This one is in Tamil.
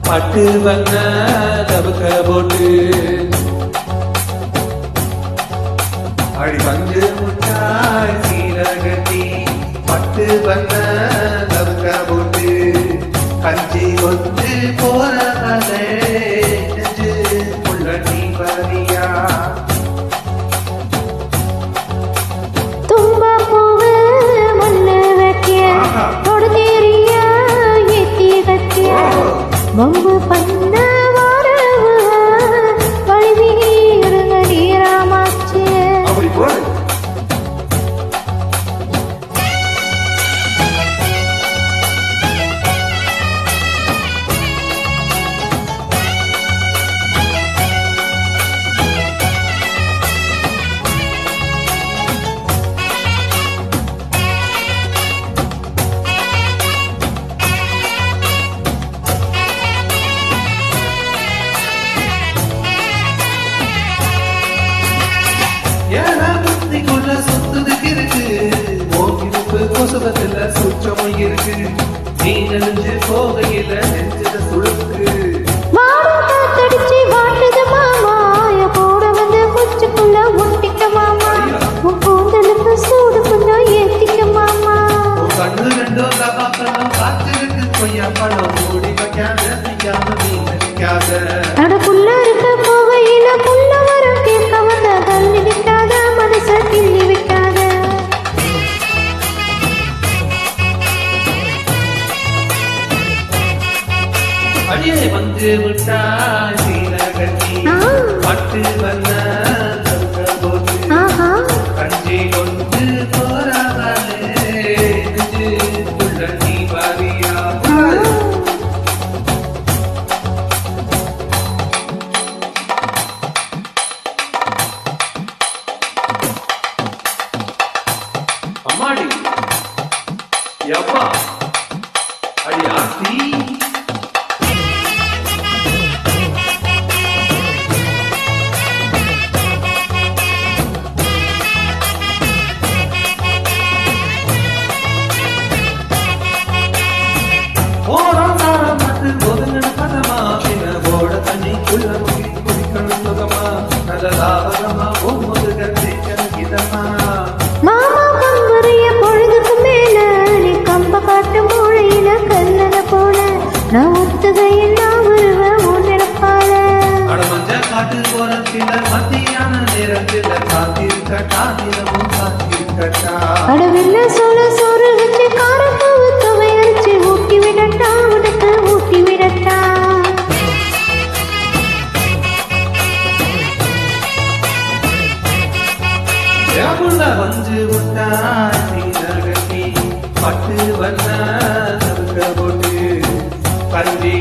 பட்டு வண்ண தவுக்க போட்டு அடி பஞ்சு முட்டாய் சீரகட்டி பட்டு வண்ண தவுக்க போட்டு கஞ்சி கொண்டு போறதே நெஞ்சு புள்ள நீ பாரியா மம்பு பண்ண வரவு வழிவீருங்க நீராமாச்சு கோசவத்துல சுற்றமும் இருக்கு நீ நெஞ்சு போகையில நெஞ்சத சுழுக்கு வாடடிச்சு வாட்டுது மாமா கூட வந்து குச்சிக்குள்ள ஒட்டிக்க மாமா உன் கூந்தலுக்கு சூடு கொஞ்சம் ஏத்திக்க மாமா கண்ணு ரெண்டும் கபாக்கணும் காத்திருக்கு கொய்யா பழம் மூடி வைக்காத நிக்காம நீ நினைக்காத நடக்குள்ள இருக்க போகையில புள்ள வரும் கேட்க வந்த தள்ளி நிற்காத மனச கிள்ளி விட்டாத அடியே வந்து விட்டா சீரகட்டி பட்டு வந்த தவுக்க போட்டு கஞ்சி கொண்டு போறாதே நெஞ்சு புள்ள நீ பாரியா அம்மாடி யப்பா அடி ஆத்தி மாமா கம்புரிய பொழுதுக்கு மேல நீ கம்ப காட்டு மூளையில கல்லன போல நான் ஒத்துகையில் நான் வருவ உன்னிடப்பால காட்டு போறத்தில மத்தியான நேரத்தில காத்திருக்கட்டா தினமும் காத்திருக்கட்டா அடவில்ல சோழ சோறு வச்சு காரப்பூவு துவை அரைச்சு ஊட்டி விடட்டா உனக்கு ஊட்டி விடட்டா வந்து விட்டா சீரகட்டி பட்டு வண்ண தவுக்க போட்டு கஞ்சி